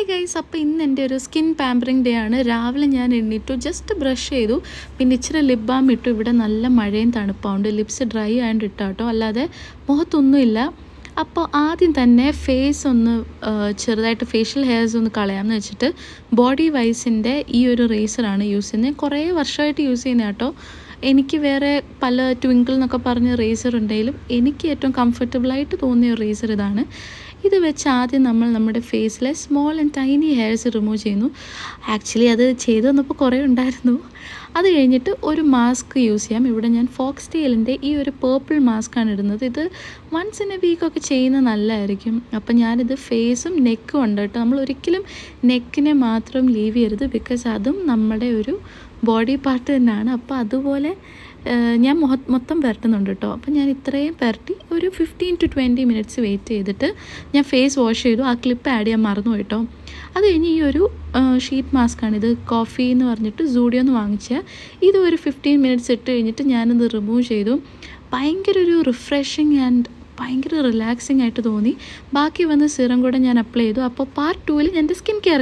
Hi guys, അപ്പോൾ ഇന്ന് എൻ്റെ ഒരു സ്കിൻ പാമ്പറിങ് ഡേ ആണ്. രാവിലെ ഞാൻ എണ്ണീറ്റു, ജസ്റ്റ് ബ്രഷ് ചെയ്തു, പിന്നെ ഇച്ചിരി ലിപ് ബാം ഇട്ടു. ഇവിടെ നല്ല മഴയും തണുപ്പാവുണ്ട്, ലിപ്സ് ഡ്രൈ ആയതുകൊണ്ട് ഇട്ടാട്ടോ, അല്ലാതെ മുഖത്തൊന്നുമില്ല. അപ്പോൾ ആദ്യം തന്നെ ഫേസ് ഒന്ന് ചെറുതായിട്ട് ഫേഷ്യൽ ഹെയർസ് ഒന്ന് കളയാമെന്ന് വെച്ചിട്ട് ബോഡി വൈസിൻ്റെ ഈ ഒരു റേസറാണ് യൂസ് ചെയ്യുന്നത്. കുറേ വർഷമായിട്ട് യൂസ് ചെയ്യുന്നത് കേട്ടോ. എനിക്ക് വേറെ പല ട്വിങ്കിൾ എന്നൊക്കെ പറഞ്ഞ റേസർ ഉണ്ടെങ്കിലും എനിക്ക് ഏറ്റവും കംഫർട്ടബിളായിട്ട് തോന്നിയ ഒരു റേസർ ഇതാണ്. ഇത് വെച്ച് ആദ്യം നമ്മൾ നമ്മുടെ ഫേസിലെ small and tiny hairs remove ചെയ്യുന്നു. ആക്ച്വലി അത് ചെയ്തു വന്നപ്പോൾ കുറേ ഉണ്ടായിരുന്നു. അത് കഴിഞ്ഞിട്ട് ഒരു മാസ്ക് യൂസ് ചെയ്യാം. ഇവിടെ ഞാൻ ഫോക്സ് ടെയിലിൻ്റെ ഈ ഒരു പേർപ്പിൾ മാസ്കാണ് ഇടുന്നത്. ഇത് വൺസ് ഇൻ എ വീക്കൊക്കെ ചെയ്യുന്നത് നല്ലതായിരിക്കും. അപ്പം ഞാനിത് ഫേസും നെക്കും ഉണ്ട് കേട്ടോ. നമ്മൾ ഒരിക്കലും നെക്കിനെ മാത്രം ലീവ് ചെയ്യരുത്, ബിക്കോസ് അതും നമ്മുടെ ഒരു ബോഡി പാർട്ട് തന്നെയാണ്. അപ്പോൾ അതുപോലെ ഞാൻ മൊത്തം പുരട്ടുന്നുണ്ട് കേട്ടോ. അപ്പോൾ ഞാൻ ഇത്രയും പുരട്ടി ഒരു 15 to 20 മിനിറ്റ്സ് വെയിറ്റ് ചെയ്തിട്ട് ഞാൻ ഫേസ് വാഷ് ചെയ്തു. ആ ക്ലിപ്പ് ആഡ് ചെയ്യാൻ മറന്നു കേട്ടോ. അത് കഴിഞ്ഞ് ഈ ഒരു ഷീറ്റ് മാസ്കാണ്. ഇത് കോഫി എന്ന് പറഞ്ഞിട്ട് സൂഡിയോന്ന് വാങ്ങിച്ച. ഇത് ഒരു 15 മിനിറ്റ്സ് ഇട്ട് കഴിഞ്ഞിട്ട് ഞാനിത് റിമൂവ് ചെയ്തു. ഭയങ്കര ഒരു റിഫ്രഷിങ് ആൻഡ് ഭയങ്കര റിലാക്സിങ് ആയിട്ട് തോന്നി. ബാക്കി വന്ന സിറം കൂടെ ഞാൻ അപ്ലൈ ചെയ്തു. അപ്പോൾ പാർട്ട് 2 ഞാൻ എൻ്റെ സ്കിൻ കെയർ